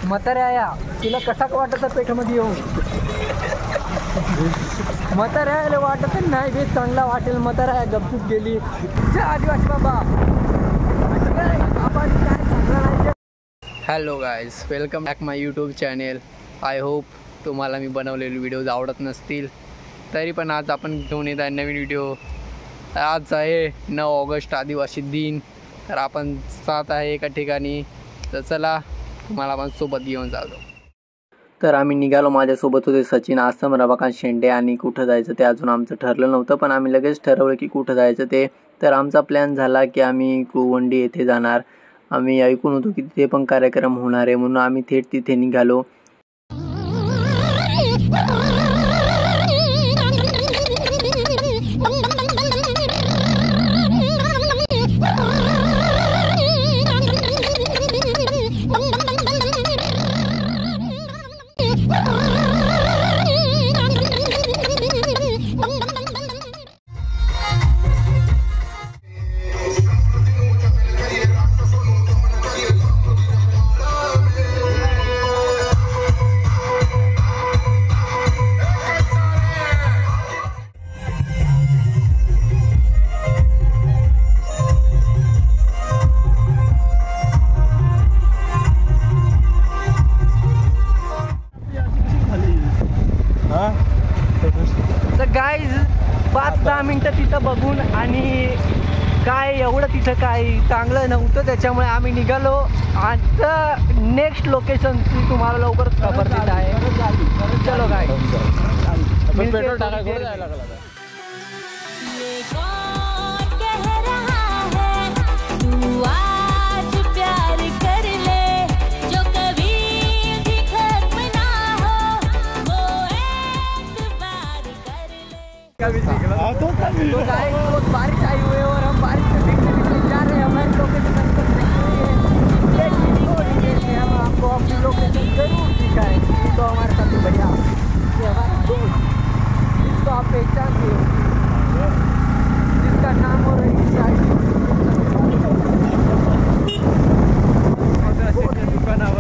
म्हाताऱ्या तुला कसा वाटत पेठमध्ये येऊन? म्हाताऱ्याला वाटत नाही बे चांगला वाटेल. म्हाताऱ्या गपचूप गेली. आदिवासी बाबा आपण काय सांगणार? Hello guys, welcome back my YouTube channel. I hope तुम्हाला मी बनवलेले व्हिडिओज आवडत नसतील, तरी पण आज आपण घेऊन येत आहे नवीन व्हिडिओ. आज आहे 9 ऑगस्ट आदिवासी दिन. तर आपण जात आहे एका ठिकाणी, तर चला तुम्हाला आपण सोबत घेऊन जातो. तर आम्ही निघालो. माझ्यासोबत होते सचिन, आसम, रमाकांत शेंडे. आणि कुठं जायचं ते अजून आमचं ठरलं नव्हतं, पण आम्ही लगेच ठरवलं की कुठं जायचं ते. तर आमचा प्लॅन झाला की आम्ही कुवंडी येथे जाणार. आम्ही ऐकून होतो की तिथे पण कार्यक्रम होणार आहे, म्हणून आम्ही थेट तिथे निघालो. तर गाईज 5-10 मिनटं तिथं बघून आणि काय एवढं तिथं काय चांगलं नव्हतं, त्याच्यामुळे आम्ही निघालो. आता नेक्स्ट लोकेशनची तुम्हाला लवकरच खबर देत आहे. चलो गाय पेट्रोल टाकायला तो बारिश आई हुई है और हम बारिश से देखने के लिए जा रहे हैं. हमारी लोकेशन हम आपको अपनी लोकेशन जरूर दिखाएं. तो हमारे साथ बढ़िया ये हमारा दोस्त, जिसको आप पहचानते हो, जिसका नाम हो रही है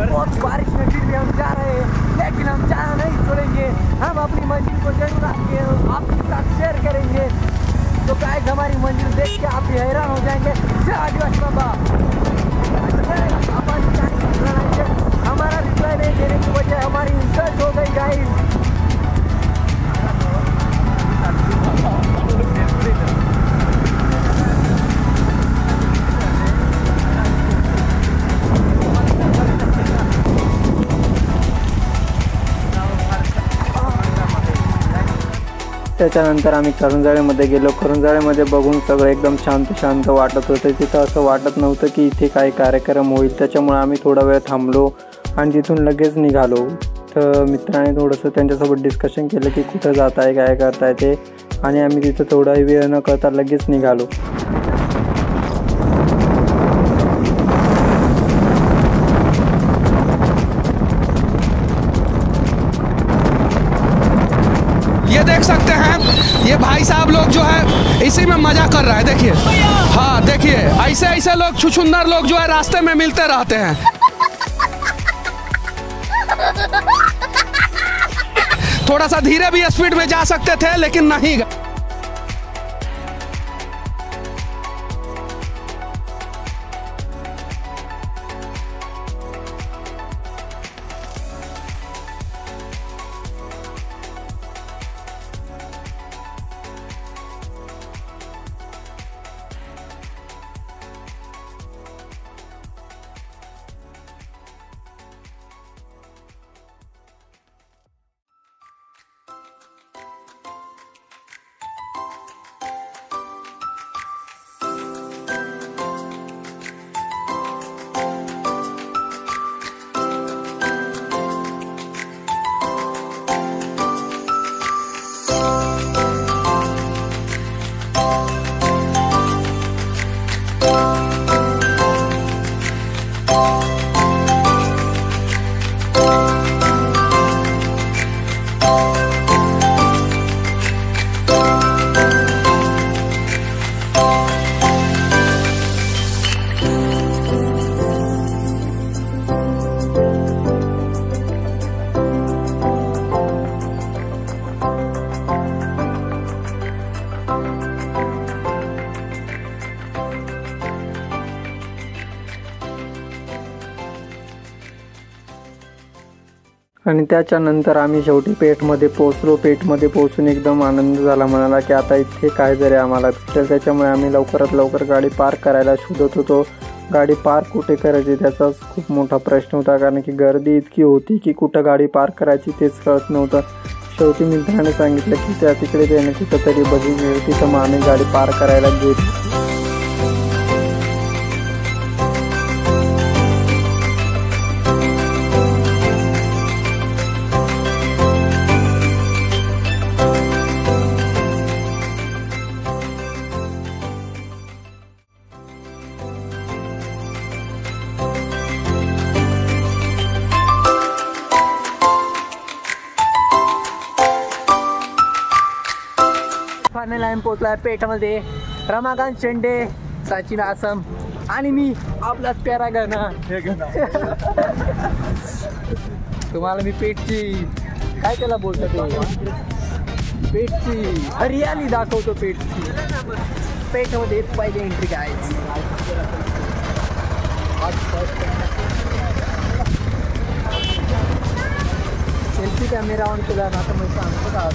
बहुत बारिश में फिर भी हम जा रहे हैं, लेकिन हम जाना नहीं छोड़ेंगे. हम अपनी मंजिल को जरूर आपके साथ शेयर करेंगे. तो गाइस हमारी मंजिल देख के आप भी हैरान हो जाएंगे. जय आदिवासी बाबा. हमारा रिप्लाई नहीं देने की वजह हमारी इंसल्ट हो गई गाइस. त्याच्यानंतर आम्ही करंजाळेमध्ये गेलो. करंजाळेमध्ये बघून सगळं एकदम शांत वाटत होतं. तिथं असं वाटत नव्हतं की इथे काही कार्यक्रम होईल, त्याच्यामुळे आम्ही थोडा वेळ थांबलो आणि तिथून लगेच निघालो. तर मित्राने थोडंसं त्यांच्यासोबत डिस्कशन केलं की कुठं जात आहे, काय करताय ते, आणि आम्ही तिथं थोडा वेळ न करता लगेच निघालो. ये देख सकते हैं, ये भाई साहब लोग जो है इसी में मजा कर रहा है. देखिए, हाँ देखिए, ऐसे लोग छुछुंदर लोग जो है रास्ते में मिलते रहते हैं. थोड़ा सा धीरे भी स्पीड में जा सकते थे, लेकिन नहीं. आणि त्याच्यानंतर आम्ही शेवटी पेठमध्ये पोचलो. पेठमध्ये पोचून एकदम आनंद झाला, म्हणाला की आता इथे काय जरी आम्हाला भेटेल. त्याच्यामुळे आम्ही लवकरात लवकर गाडी पार्क करायला शोधत होतो. गाडी पार्क कुठे करायची त्याचाच खूप मोठा प्रश्न होता, कारण की गर्दी इतकी होती की कुठं गाडी पार्क करायची तेच कळत नव्हतं. शेवटी मित्राने सांगितलं की त्या तिकडे त्याने तिथं तरी बघितलं, तिथं मग आम्ही गाडी पार्क करायला गेलो. फायनल आम्ही पोचलाय पेठमध्ये. रमाकांत शेंडे, सचिन आसम आणि मी आपलाच प्यारा गणा. तुम्हाला मी पेठची काय त्याला बोलतो ते, पेठची हरियाली दाखवतो. पेठची पेठमध्ये पहिली एंट्री काय सेल्फी कॅमेरा ऑन केला ना, तर मग सांगतो का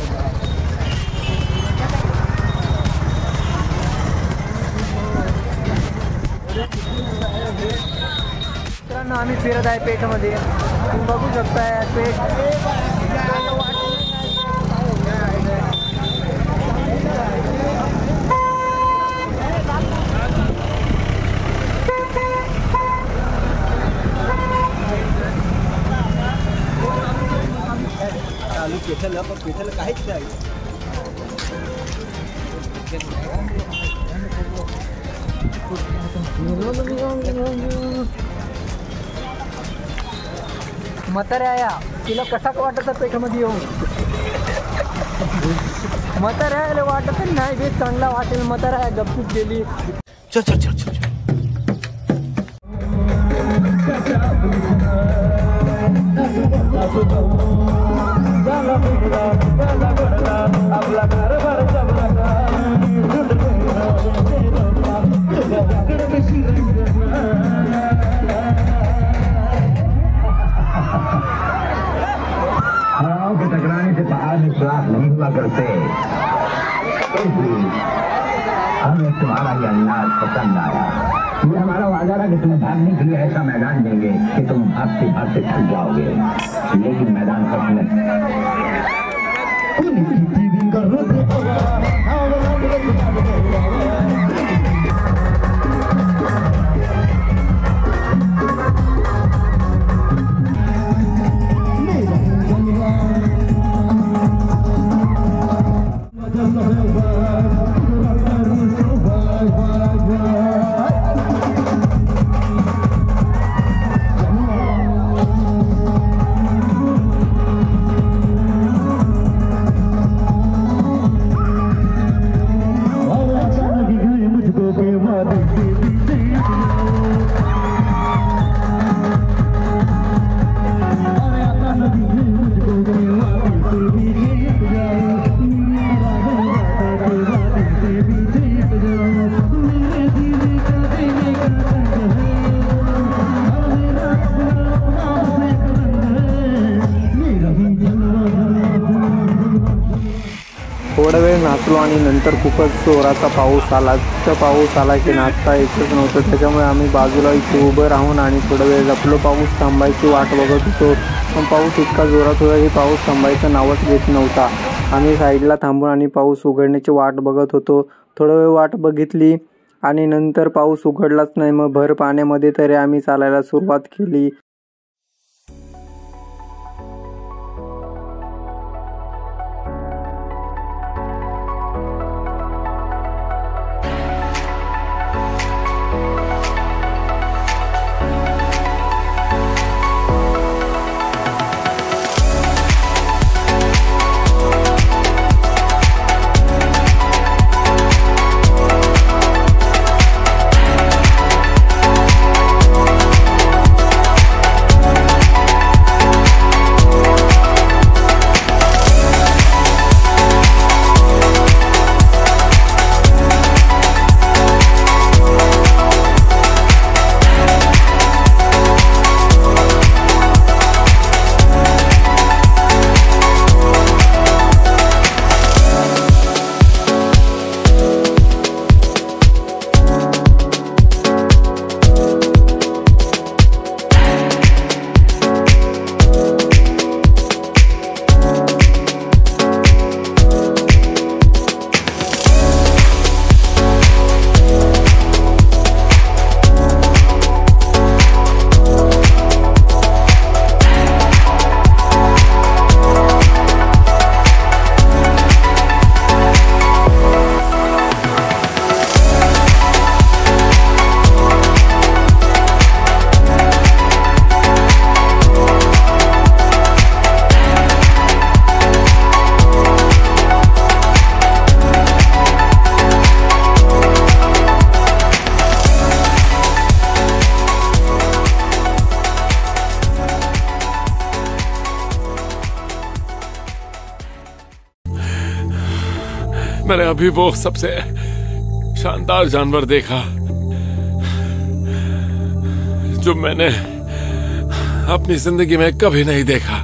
मित्रांनो. आम्ही फिरत आहे पेठमध्ये, तुम्ही बघू शकताय पेठ. पेठेला काहीच नाही. म्हाताऱ्या तिला कसा वाटत पेठमध्ये येऊन. म्हाताऱ्याला वाटत नाही बेस चांगला वाटेल. म्हाताऱ्या गपचूप गेली. चल चल चल चल. टकराने से पहाड़ में सुराख नहीं हुआ करते, इसलिए हमें तुम्हारा ये अंदाज पसंद आया. ये हमारा वादा था कि तुम भागने के लिए ऐसा मैदान देंगे कि तुम भागते भागते थक जाओगे, लेकिन मैदान सच में थोडा वेळ नाचलो आणि नंतर खूपच जोराचा पाऊस आला. तर पाऊस आला की नाचता येतच नव्हतं. त्याच्यामुळे आम्ही बाजूला इथे उभं राहून आणि थोडा वेळ लपलो. पाऊस थांबायची वाट बघत होतो, पण पाऊस इतका जोरात होता की पाऊस थांबायचं नावच घेत नव्हता. आम्ही साईडला थांबून आणि पाऊस उघडण्याची वाट बघत होतो. थोडा वेळ वाट बघितली आणि नंतर पाऊस उघडलाच नाही. मग भर पाण्यामध्ये तरी आम्ही चालायला सुरुवात केली. मैंने अभी वो सबसे शानदार जानवर देखा जो मैंने अपनी जिंदगी में कभी नहीं देखा।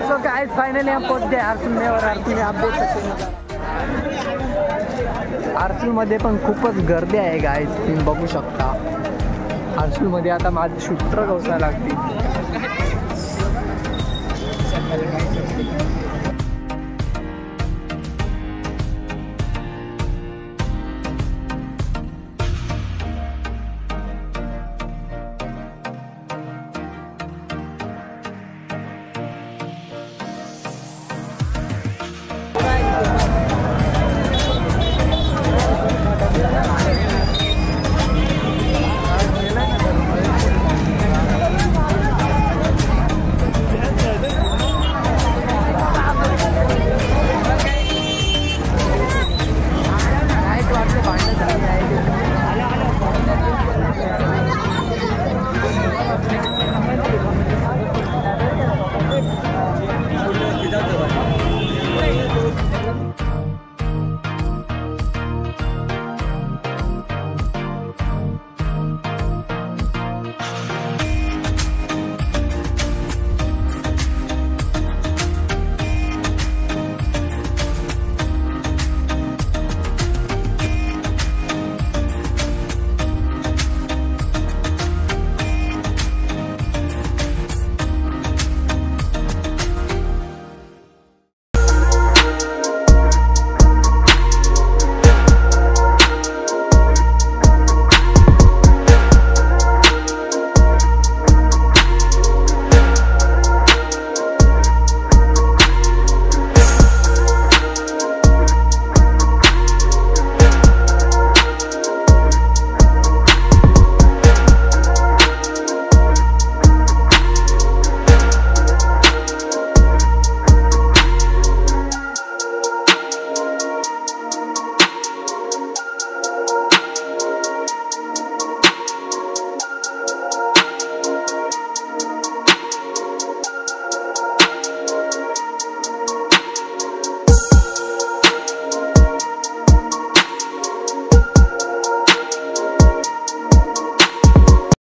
तो गाइस फाइनली हम पहुंच गए आरसूल में और आरसूल में आप देख सकते हैं आरसूल मध्ये पण खूपच गर्दी आहे गाइस, तुम्ही बघू शकता। आरसूल मध्ये आता माझे शूटर गवसा लागतील।